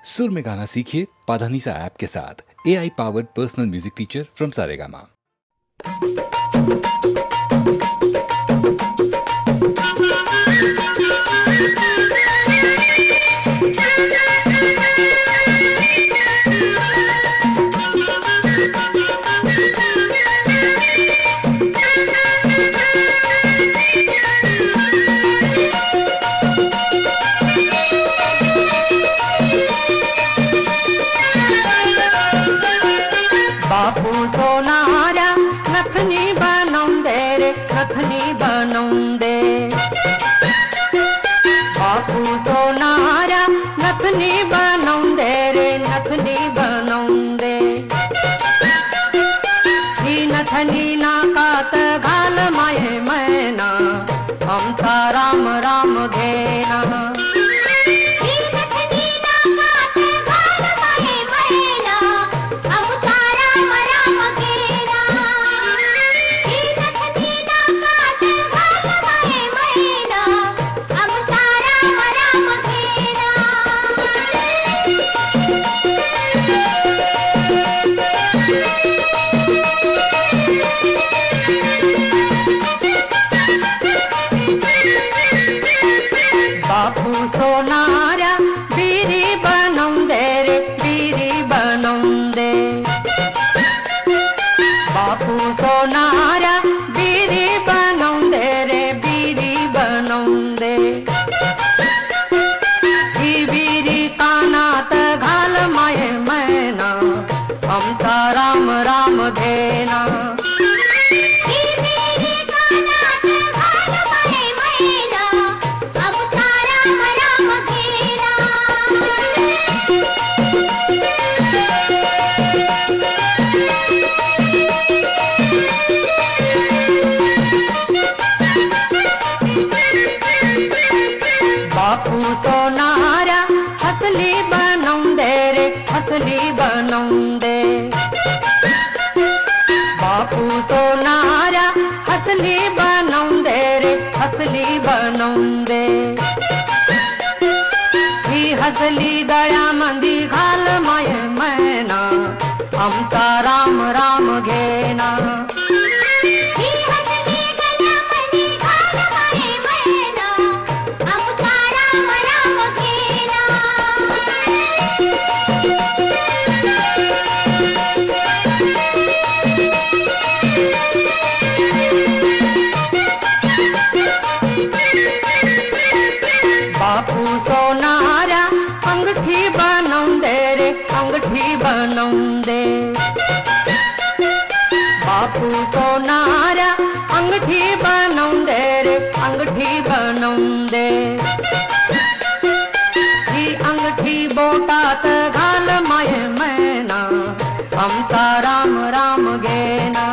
सुर में गाना सीखिए पाधानीसा ऐप के साथ। AI powered personal music teacher from Saregama. बापू सोनारा नथनी बनौंदे रे नथनी बनौंदे। बापू सोनारा नथनी बनौंदे रे नथनी बनौंदे। ही नथनी ना कात घाल माये मैना हम ता राम राम घेना। बापू सोनारा बीरी बनौंदे रे बीरी बनौंदे। बापू सोनारा बीरी बनौंदे रे बीरी बनौंदे। बीरी कानात घाल माये मैना हम ता राम राम घेना। बापू सोनारा हसली बनौंदे रे हसली बनौंदे। बापू सोनारा हसली बनौंदे रे हसली बनौंदे। ही हसली गळ्या मंदी घाल माये मैना हम ता राम राम घेना। बापू सोनारा अंगठी बनौंदे रे अंगठी बनौंदे। बापू सोनारा अंगठी बनौंदे रे अंगठी बनौंदे। ही अंगठी बोटात घाल माये मैना हम ता राम राम घेना।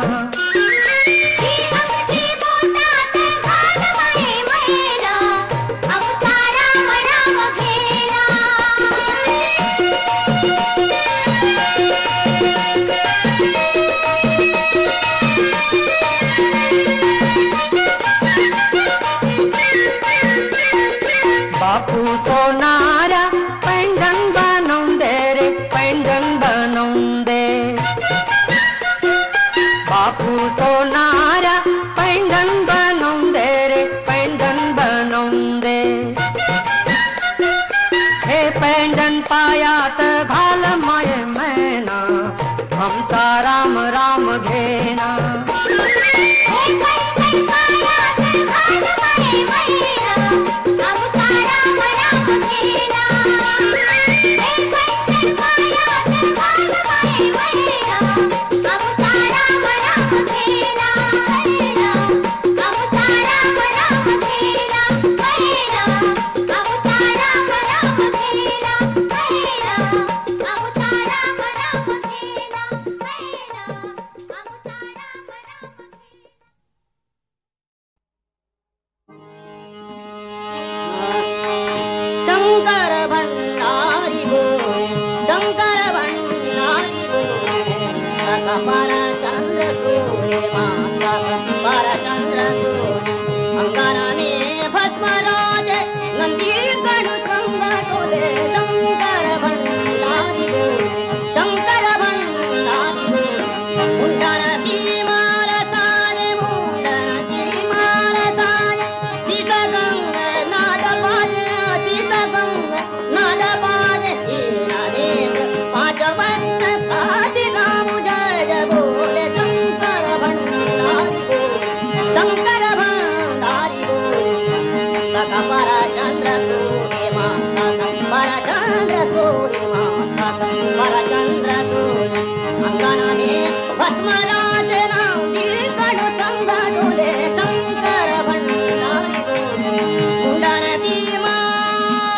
बापू सोनारा पैंजन बनौंदे रे पैंजन बनौंदे। बापू सोनारा पैंजन बनौंदे रे पैंजन बनौंदे। हे पैंजन पायात घाल माये मैना हम ता राम राम घेना। शंकर भंडारी बोले शंकर भंडारी बोले पर चंद्र सोले माता पर चंद्र सोले अंगारा में भस्म राजे नंदी गढ़ संग तोले शंकर भंडारी सोहे माता परचंद्र सोहे अंगनाने भस्मराज नाम दिलकण संग डोले शंकर भंडारी बोले मुंडन की मालता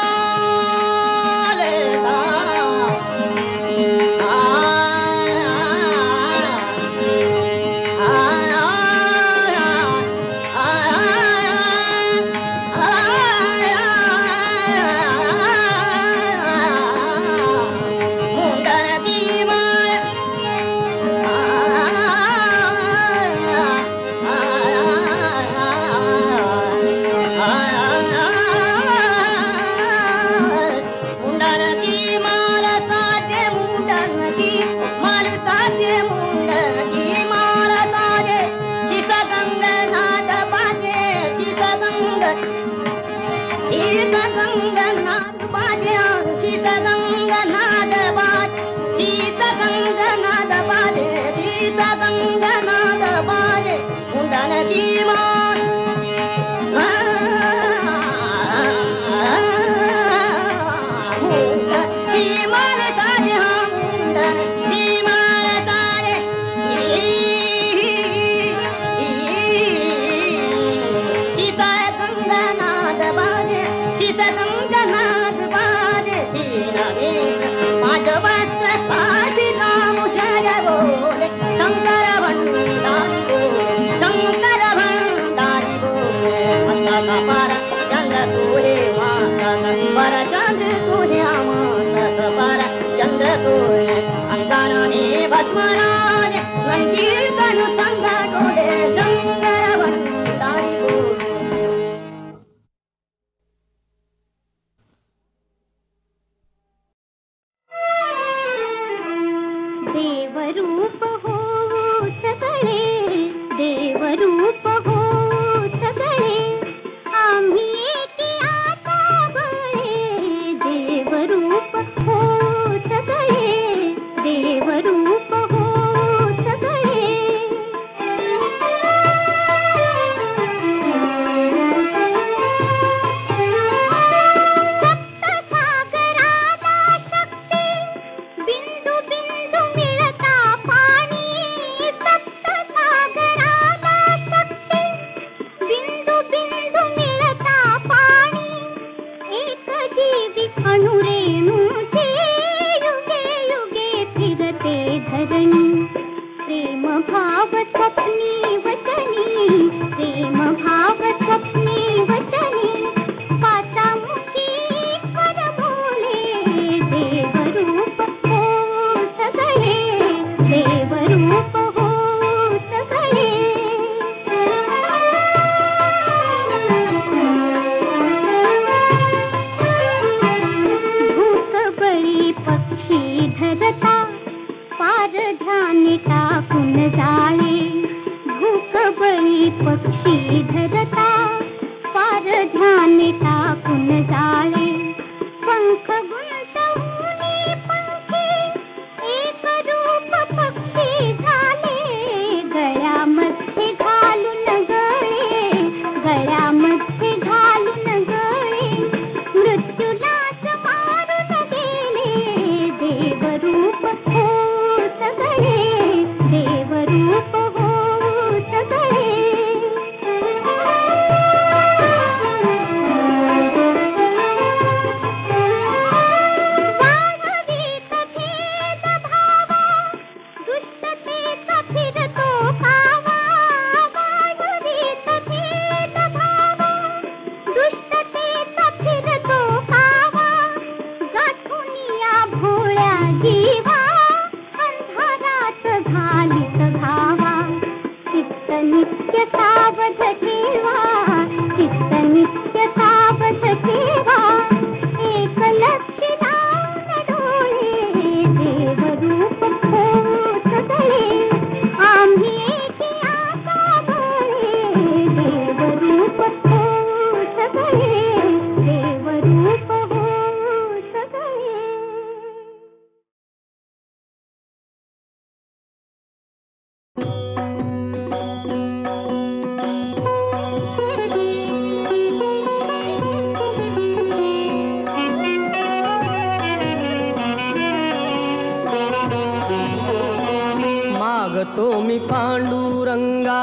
मागतो मी पांडुरंगा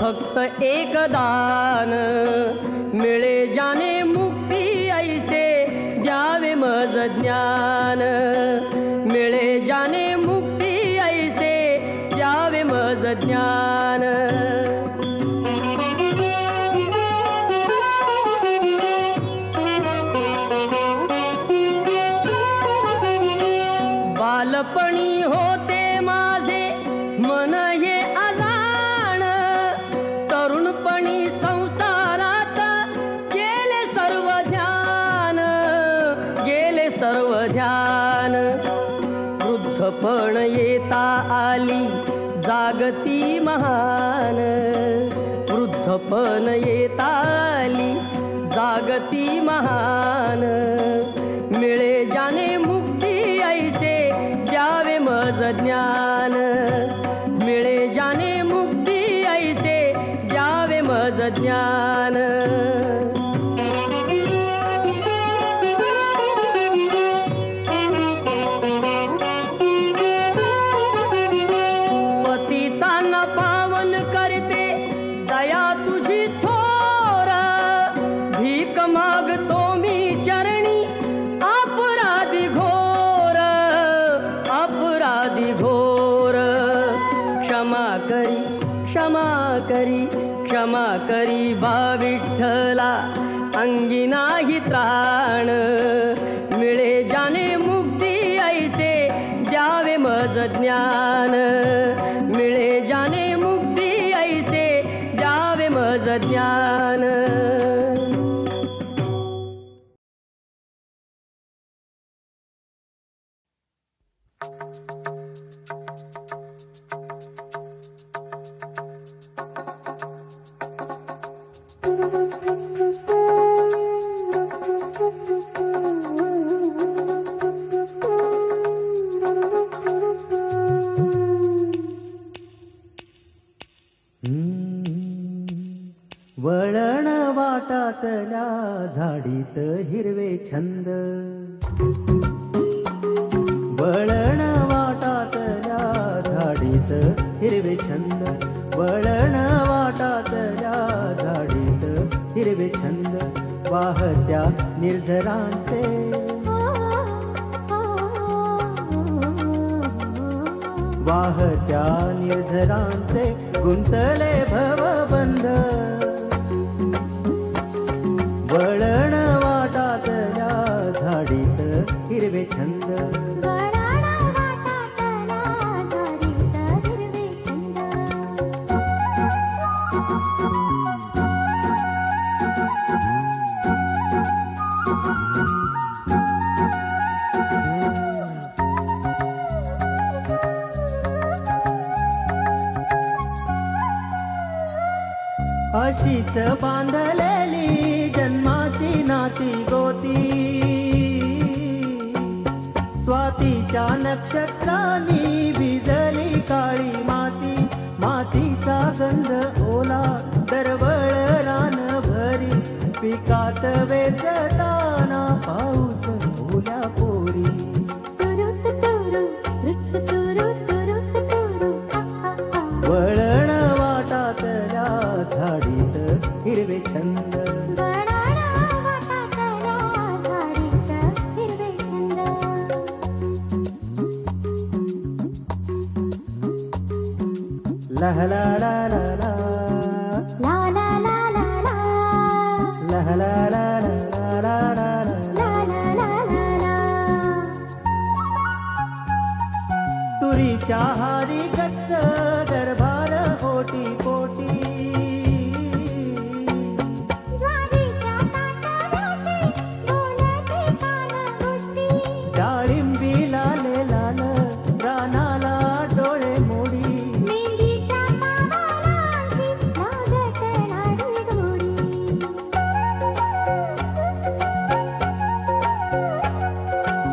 फक्त एक दान, मिळे जाने मुक्ती ऐसे द्यावे मज ज्ञान, मिळे जाने मुक्ती ऐसे द्यावे मज ज्ञान. बालपणी होते माझे मन हे अजाण, तरुणपणी संसारात गेले सर्व ध्यान, गेले सर्व ध्यान. वृद्धपण येता आली जागती महान, वृद्धपण येता आली जागती महान. मिळे जाने मुक्ती ऐसे द्यावे मज ज्ञान, मिळे जाने मुक्ती ऐसे द्यावे मज ज्ञान. पतितांना पावन करते दया तुझी थोर, भीक मागतो मी चरणी अपराधी घोर, अपराधी घोर. क्षमा करी क्षमा करी क्षमा करी बा विठ्ठला, अंगी नाही त्राण. मिळे जाने मुक्ती ऐसे द्यावे मज ज्ञान, मिळे जाने मुक्ती ऐसे द्यावे मज ज्ञान. वळण वाटातल्या झाडीत हिरवे छंद, वळण वाटातल्या झाडीत हिरवे छंद, वळण वाटातल्या झाडीत हिरवे छंद. वाहत्या निर्झरांचे वाहत्या निर्झरांचे गुंतले भवबंध, वळण वाटातल्या झाडीत हिरवे छंद. अशीच बांधलेली जन्माची नाती गोती, स्वातीच्या नक्षत्रांनी भिजली काळी माती. मातीचा गंध ओला दरवळ रान भरी, पिकात वेचताना पाऊस ओल्या पोरी. वळण वाटातल्या झाडीत हिरवे छंद, ला ला ला ला ला ला ला ला ला ला ला ला ला ला ला ला. तुरीच्या हारी गच्च गर्भार ओटी पोटी, डाळिंबी लाले लाल रानाला डोळे मोडी.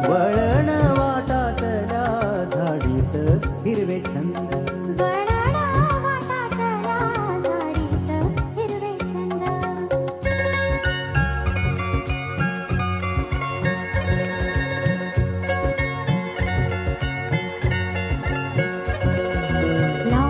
वळण वाटातल्या झाडीत हिरवे छंद, ला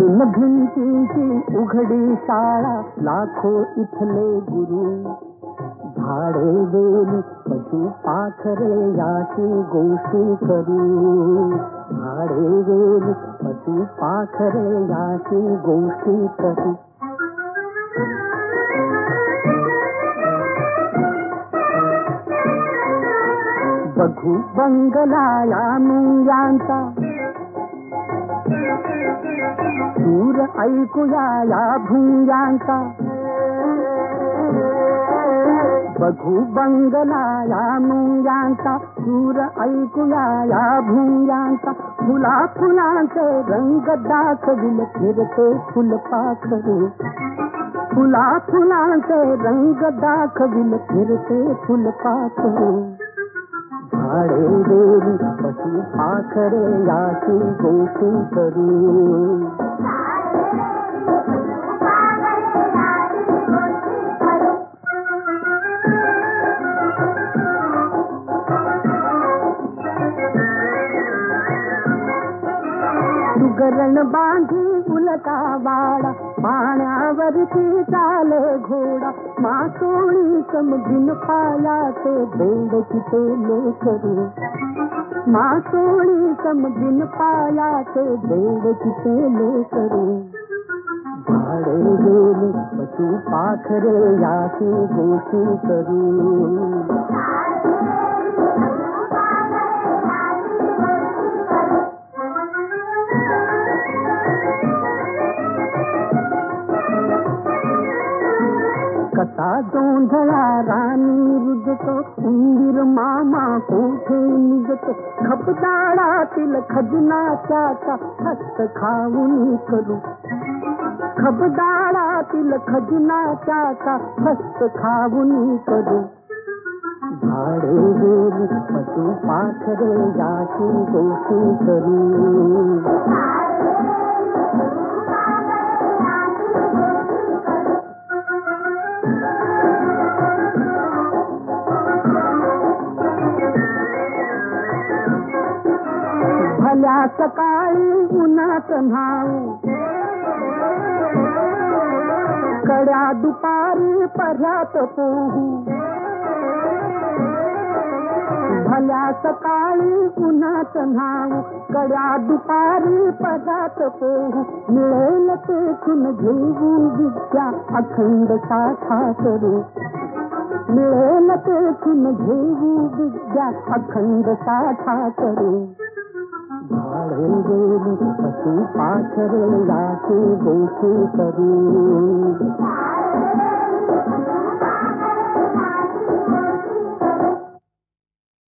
भिन्न भिंतींची उघडी शाळा, लाखो इथले गुरु. झाडे वेली पशु पाखरे याची गोष्टी करू. झाडे वेली पशु पाखरे याची गोष्टी करू. बघू बंगला या मुंग्यांचा, सूर ऐकूया या भुंग्यांचा. बघू बंगला या मुंग्यांचा, सूर ऐकूया या भुंग्यांचा. फुला फुलांचे रंग दाखविल फिरते फुलपाखरू. फुला फुलांचे रंग दाखविल फिरते फुलपाखरू. झाडे वेली पशु पाखरे याची गोष्टी करू. सुगरण बांधी उलटा वाडा, पाण्यावरती चाले घोडा. मासोळी समजून पायाचे बेडकीचे लेकरू. मासोळी समजून पायाचे बेडकीचे लेकरू. झाडे गेले पशु पाखरे याची गोष्टी करू. कसा जोंधळा राणी रुजतो, उंदीर मामा कोठे निघतो. खबदाळातील खजनाच्या हस्त खाऊन करू. खबदाळातील खजनाच्या हस्त खाऊन करू. झाडे वेली पशु पाखरे याची गोष्टी करू. भल्या सकाळी उन्हात न्हाऊ, कड्या दुपारी पर्यात पोहू. भल्या सकाळी उन्हात न्हाऊ, कड्या दुपारी पर्यात पोहू. मिळेल तेथून घेऊ विद्या अखंड साठा करू. मिळेल तेथून घेऊ विद्या अखंड साठा करू. झाडे वेली पशु पाखरे याची गोष्टी करू.